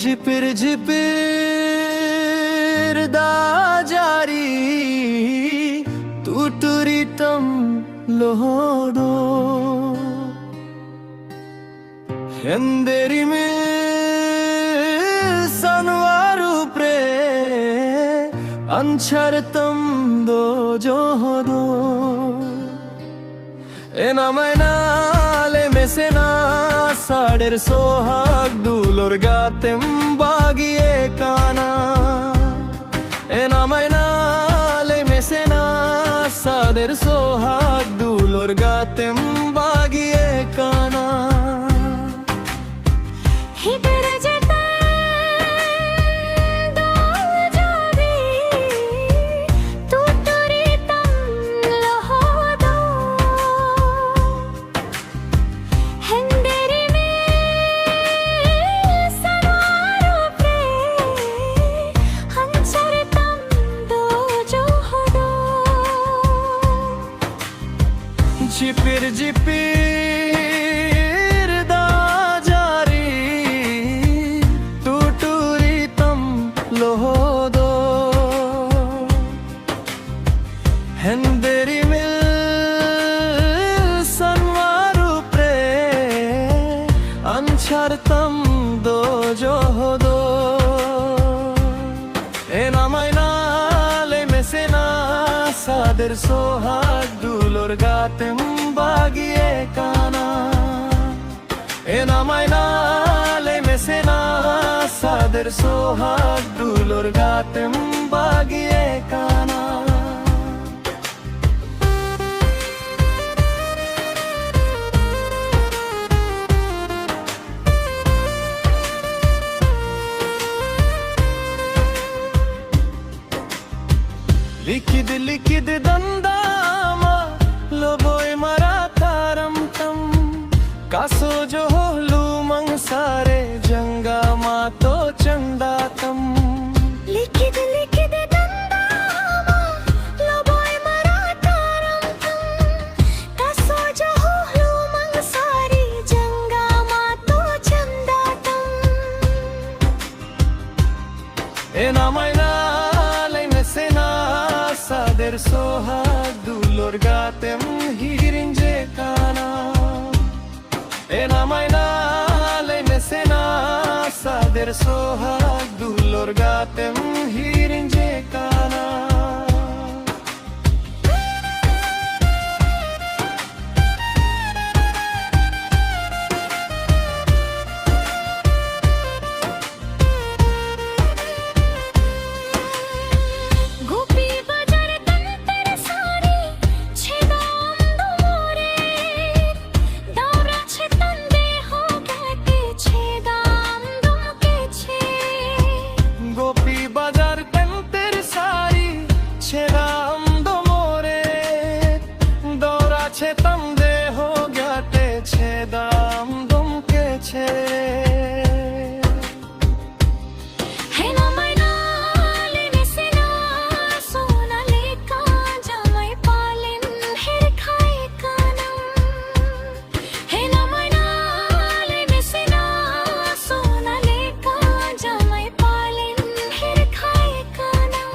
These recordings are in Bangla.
ঝিপির ঝিপির দা জারি তুটুরিতম লোহদো ಹೆಂದೆರಿ ಮೇ ಸನ್ವಾರು ಪ್ರೇ ಅಂಚರ್ತಂ ದೋ ಜೋಹದೋ এনামাইনালে মেসেনা সাড়ের সোহাগ দুলোর গাতেম বাগিয়ে কানা এনামাইনালে মেসেনা সাড়ের সোহাগ দুলোর গাতেম বাগিয়ে কানা ঝিপির ঝিপির দা জারি তুটুরিতম লোহদো ಹೆಂದೆರಿ ಮಿಲ್ ಸನ್ವಾರು ಪ್ರೇ ಅಂಚರ್ತಂ ದೋ ಜೋಹದೋ এনামাইনালে মেসেনা সাদের সোহাগ দুলোর গাতেম বাগিয়ে কানা এনামাইনালে মেসেনা সাদের সোহাগ দুলোর গাতেম বাগিয়ে কানা লিখিদ লিখিদ দন্দামা লোবই মারা তারম তম কাসো জো হলু মংসারে জঙ্গা মা তো চন্দাতম লিখিদ লিখিদ দন্দামা লোবই মারা তারম তম কাসো জো হলু মংসারে জঙ্গা মা তো চন্দাতম এনামাইনালে মেসেনা সাদের সোহাগ দুলোর গাতেম হিরিঞ্জে কানা এনামাইনালে মেসেনা সাদের সোহাগ দুলোর গাতেম হিরিঞ্জে কানা দাম দমকেছে হেনামাইনালে মেসেনা সোনালে কাজামাই পালেন হের খায় কানাম হেনামাইনালে মেসেনা সোনালে কাজামাই পালেন হের খায় কানাম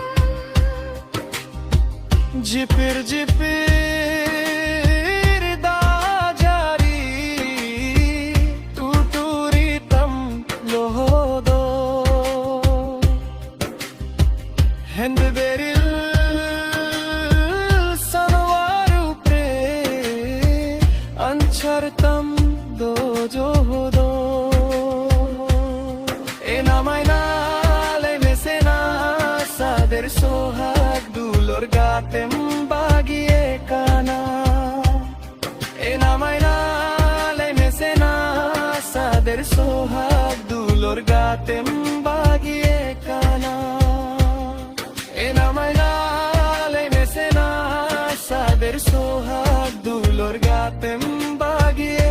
ঝিপির ঝিপির দা জারি তুটুরিতম লোহদো ಹೆಂದೆರಿಲ್ ಸನ್ವಾರು ಪ್ರೇ ಅಂಚರ್ತಂ ದೋ ಜೋಹದೋ এনামাইনালে মেসেনা সাদের সোহাগ দুলোর গাতেম বাগিয়ে কানা এনামাইনালে মেসেনা সাদের সোহাগ দুলোর গাতেম বাগিয়ে কানা এনামাইনালে মেসেনা সাদের সোহাগ দুলোর গাতেম বাগিয়ে